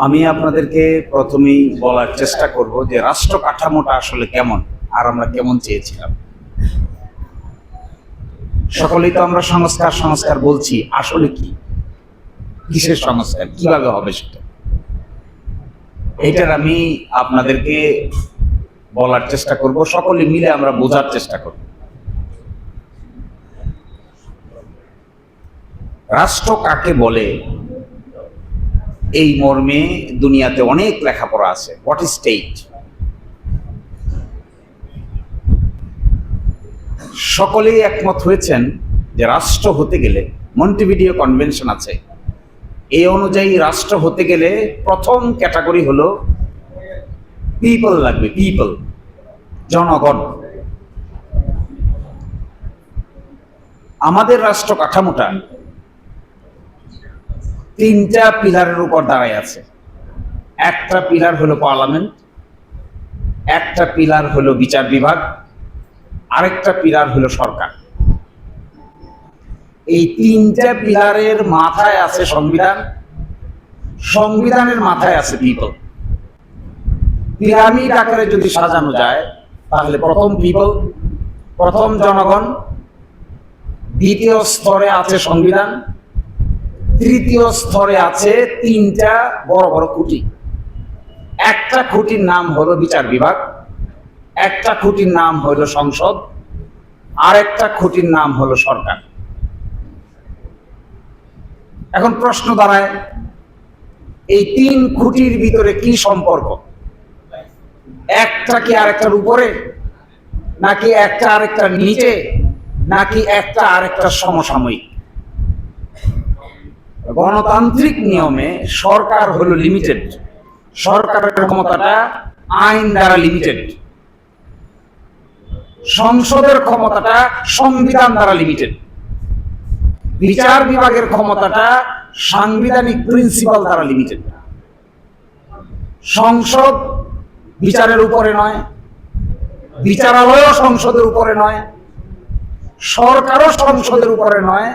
আমি আপনাদেরকে প্রথমেই বলার চেষ্টা করব যে রাষ্ট্র কাঠামোটা আসলে কেমন আর আমরা কেমন চেয়েছিলাম। সকলেই তো আমরা সংস্কার সংস্কার বলছি, আসলে কি, কিসের সংস্কার, কিভাবে হবে সেটা, এইটার আমি আপনাদেরকে বলার চেষ্টা করব। সকলে মিলে আমরা বোঝার চেষ্টা করব। রাষ্ট্র কাকে বলে এই মর্মে দুনিয়াতে অনেক লেখাপড়া আছে। What is state? সকলেই একমত হয়েছেন যে রাষ্ট্র হতে গেলে, মন্টিভিডিও কনভেনশন আছে, এই অনুযায়ী রাষ্ট্র হতে গেলে প্রথম ক্যাটাগরি হলো পিপল লাগবে, পিপল, জনগণ। আমাদের রাষ্ট্র কাঠামোটা তিনটা পিলারের উপর দাঁড়ায় আছে। একটা পিলার হলো পার্লামেন্ট, একটা পিলার হলো বিচার বিভাগ, আরেকটা পিলার হলো সরকার। এই তিনটা পিলারের মাথায় আছে সংবিধান, সংবিধানের মাথায় আছে পিপল। পিরামিড আকারে যদি সাজানো যায় তাহলে প্রথম পিপল, প্রথম জনগণ, দ্বিতীয় স্তরে আছে সংবিধান, তৃতীয় স্তরে আছে তিনটা বড় বড় খুঁটি। একটা খুঁটির নাম হলো বিচার বিভাগ, একটা খুঁটির নাম হলো সংসদ, আর একটা খুঁটির নাম হলো সরকার। এখন প্রশ্ন দাঁড়ায়, এই তিন খুঁটির ভিতরে কি সম্পর্ক? একটা কি আরেকটার উপরে, নাকি একটা আরেকটার নিচে, নাকি একটা আরেকটার সমসাময়িক? গণতান্ত্রিক নিয়মে সরকার হলো লিমিটেড, সরকারের ক্ষমতাটা আইন দ্বারা লিমিটেড। সংসদের ক্ষমতাটা সংবিধান দ্বারা লিমিটেড। বিচার বিভাগের ক্ষমতাটা সাংবিধানিক প্রিন্সিপাল দ্বারা লিমিটেড। সংসদ বিচারের উপরে নয়, বিচারালয়ও সংসদের উপরে নয়, সরকারও সংসদের উপরে নয়,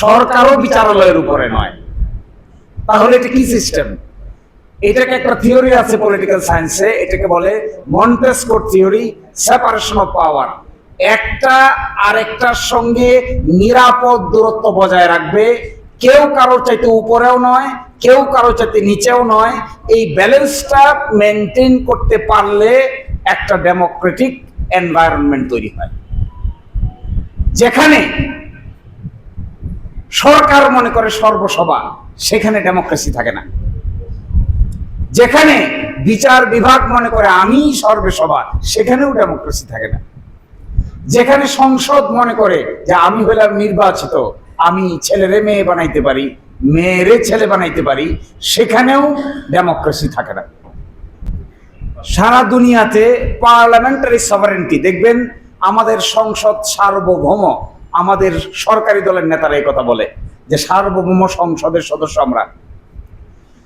সরকারও বিচারালয়ের উপরে নয়। তাহলে এটা কি সিস্টেম? এটাকে একটা থিওরি আছে পলিটিক্যাল সায়েন্সে, এটাকে বলে Montesquieu theory, separation of power. একটা আরেকটার সঙ্গে নিরাপদ দূরত্ব বজায় রাখবে, কেউ কারোর চাইতে উপরেও নয়, কেউ কারোর চাইতে নিচেও নয়। এই ব্যালেন্সটা মেনটেন করতে পারলে একটা ডেমোক্রেটিক এনভায়রনমেন্ট তৈরি হয়, যেখানে সরকার মনে করে সর্বসভা, সেখানে ডেমোক্রেসি থাকে না। যেখানে বিচার বিভাগ মনে করে আমি সর্বসভা, সেখানেও ডেমোক্রেসি থাকে না। যেখানে সংসদ মনে করে যে আমি হলাম নির্বাচিত, আমি ছেলেরে মেয়ে বানাইতে পারি, মেয়েরে ছেলে বানাইতে পারি, সেখানেও ডেমোক্রেসি থাকে না। সারা দুনিয়াতে পার্লামেন্টারি সভারেন্টি দেখবেন, আমাদের সংসদ সার্বভৌম। আমাদের সরকারি দলের নেতারা এই কথা বলে যে সার্বভৌম সংসদের সদস্য আমরা।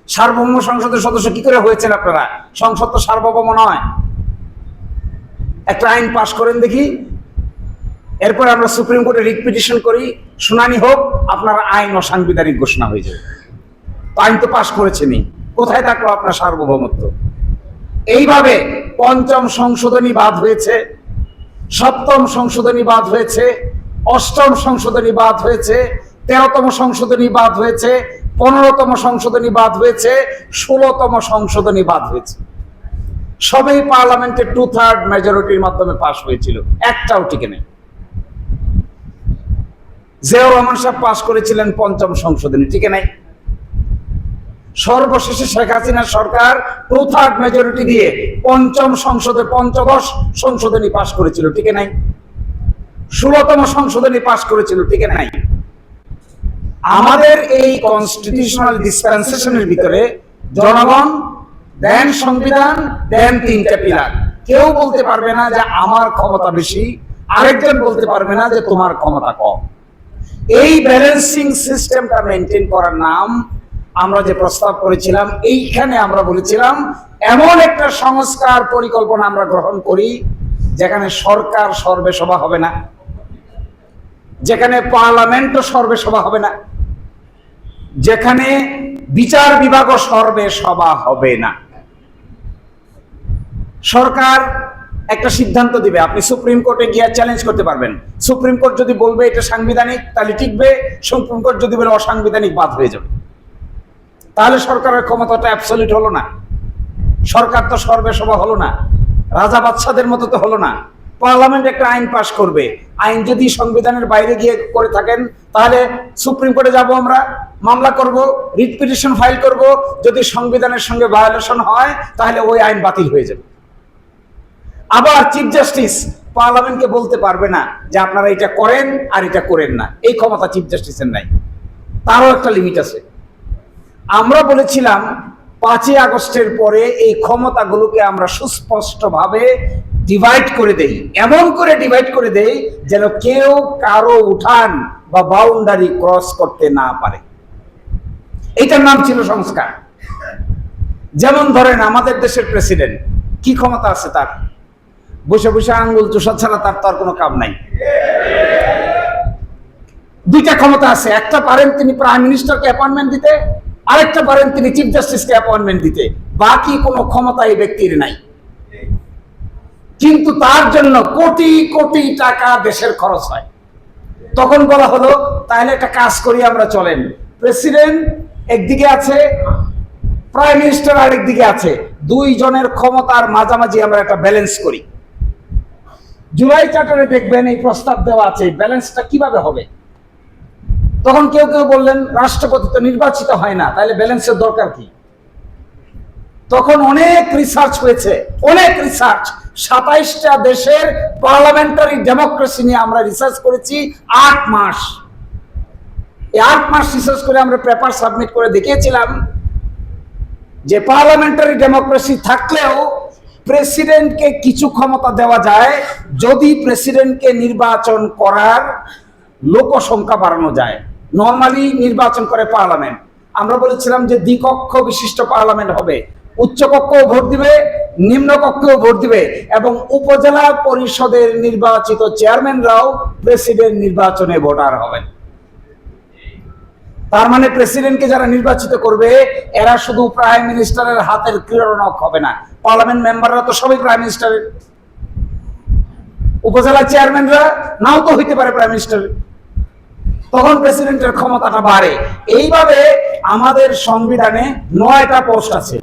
সার্বভৌম সংসদের সদস্য কি করে হয়েছেন আপনারা? সংসদ তো সার্বভৌম নয়। একটা আইন পাশ করেন দেখি, এরপর আমরা সুপ্রিম কোর্টে রিট পিটিশন করি, শুনানি হোক, আপনার আইন অসাংবিধানিক ঘোষণা হয়ে যাবে। আইন তো পাশ করেছেনই, কোথায় থাকলো আপনার সার্বভৌমত্ব? এইভাবে পঞ্চম সংশোধনী বাদ হয়েছে, সপ্তম সংশোধনী বাদ হয়েছে, অষ্টম সংশোধনী বাদ হয়েছে, 13তম সংশোধনী বাদ হয়েছে, 15তম সংশোধনী বাদ হয়েছে, 16তম সংশোধনী বাদ হয়েছে। সবই পার্লামেন্টে 2/3 মেজরিটির মাধ্যমে পাশ হয়েছিল, একটাও টিকে নেই। জিয়াউর রহমান সাহেব পাশ করেছিলেন পঞ্চম সংশোধনী, টিকে নাই। সর্বশেষে শেখ হাসিনার সরকার 2/3 মেজরিটি দিয়ে পঞ্চম সংসদে পঞ্চদশ সংশোধনী পাশ করেছিল, টিকে নাই। 16তম সংশোধনী পাশ করেছিল, টিকে নাই। আমাদের এই কনস্টিটিউশনাল ডিসপেন্সেশনের ভিতরে জনগণ, দেন সংবিধান, দেন তিনটা পিলার। কেউ বলতে পারবে না যে আমার ক্ষমতা বেশি, আরেকজন বলতে পারবে না যে তোমার ক্ষমতা কম। এই ব্যালেন্সিং সিস্টেমটা মেনটেন করার নাম আমরা যে প্রস্তাব করেছিলাম, এইখানে আমরা বলেছিলাম এমন একটা সংস্কার পরিকল্পনা আমরা গ্রহণ করি যেখানে সরকার সর্বেসভা হবে না, যেখানে পার্লামেন্টও সর্বেসভা হবে না, যেখানে বিচার বিভাগ ও সর্বে সভা হবে না। সরকার একটা সিদ্ধান্ত দিবে, আপনি সুপ্রিম কোর্টে গিয়ে চ্যালেঞ্জ করতে পারবেন। সুপ্রিম কোর্ট যদি বলবে এটা সাংবিধানিক তাহলে টিকবে, সুপ্রিম কোর্ট যদি বলে অসাংবিধানিক বাদ হয়ে যাবে। তাহলে সরকারের ক্ষমতাটা অ্যাবসলিউট হলো না, সরকার তো সর্বে সভা হলো না, রাজা বাদশাদের মতো তো হলো না। পার্লামেন্ট একটা আইন পাশ করবে, আইন যদি সংবিধানের বাইরে গিয়ে করে থাকেন তাহলে সুপ্রিম কোর্টে যাব, আমরা মামলা করব, রিট পিটিশন ফাইল করব, যদি সংবিধানের সঙ্গে ভায়োলেশন হয় তাহলে ওই আইন বাতিল হয়ে যাবে। আবার চিফ জাস্টিস পার্লামেন্টকে বলতে পারবে না যে আপনারা এটা করেন আর এটা করেন না, এই ক্ষমতা চিফ জাস্টিসের নাই, তারও একটা লিমিট আছে। আমরা বলেছিলাম 5ই আগস্টের পরে এই ক্ষমতাগুলোকে আমরা সুস্পষ্টভাবে ডিভাইড করে দেই, এমন করে ডিভাইড করে দেই যেন কেউ কারো উঠান বা বাউন্ডারি ক্রস করতে না পারে। এইটার নাম ছিল সংস্কার। যেমন ধরেন আমাদের দেশের প্রেসিডেন্ট, কি ক্ষমতা আছে তার? বসে বসে আঙ্গুল চুষা ছাড়া তার তো আর কোনো কাম নাই। দুইটা ক্ষমতা আছে, একটা পারেন তিনি প্রাইম মিনিস্টারকে অ্যাপয়েন্টমেন্ট দিতে, আরেকটা পারেন তিনি চিফ জাস্টিসকে অ্যাপয়েন্টমেন্ট দিতে। বাকি কোনো ক্ষমতা এই ব্যক্তির নাই, কিন্তু তার জন্য কোটি কোটি টাকা দেশের খরচ হয়। তখন বলা হলো তাহলে একটা কাজ করি আমরা, চলেন প্রেসিডেন্ট একদিকে আছে, প্রাইম মিনিস্টার আরেকদিকে আছে, দুইজনের ক্ষমতার মাঝামাঝি আমরা একটা ব্যালেন্স করি। জুলাই চার্টারে দেখবেন এই প্রস্তাব দেওয়া আছে, ব্যালেন্সটা কিভাবে হবে। তখন কেউ কেউ বললেন রাষ্ট্রপতি তো নির্বাচিত হয় না, তাহলে ব্যালেন্সের দরকার কি? তখন অনেক রিসার্চ হয়েছে, অনেক রিসার্চ, 27টা দেশের পার্লামেন্টারি ডেমোক্রেসি নিয়ে আমরা রিসার্চ করেছি 8 মাস। এই 8 মাস রিসার্চ করে আমরা পেপার সাবমিট করে দেখিয়েছিলাম যে পার্লামেন্টারি ডেমোক্রেসি থাকলেও প্রেসিডেন্টকে কিছু ক্ষমতা দেওয়া যায় যদি প্রেসিডেন্টকে নির্বাচন করার লোক সংখ্যা বাড়ানো যায়। নর্মালি নির্বাচন করে পার্লামেন্ট, আমরা বলেছিলাম যে দ্বিকক্ষ বিশিষ্ট পার্লামেন্ট হবে, উচ্চ কক্ষও ভোট দিবে, নিম্ন কক্ষেও ভোট দিবে, এবং উপজেলা পরিষদের নির্বাচিত চেয়ারম্যানরাও প্রেসিডেন্ট নির্বাচনে ভোটার হবেন। তার মানে প্রেসিডেন্টকে যারা নির্বাচিত করবে এরা শুধু প্রাইম মিনিস্টারের হাতের ক্রীড়নক হবে না, পার্লামেন্ট মেম্বাররা তো সবাই প্রাইম মিনিস্টারের, উপজেলা চেয়ারম্যানরা নাও তো হইতে পারে প্রাইম মিনিস্টারের। তখন প্রেসিডেন্টের ক্ষমতাটা বাড়ে। এইভাবে আমাদের সংবিধানে 9টা পোস্ট আছে।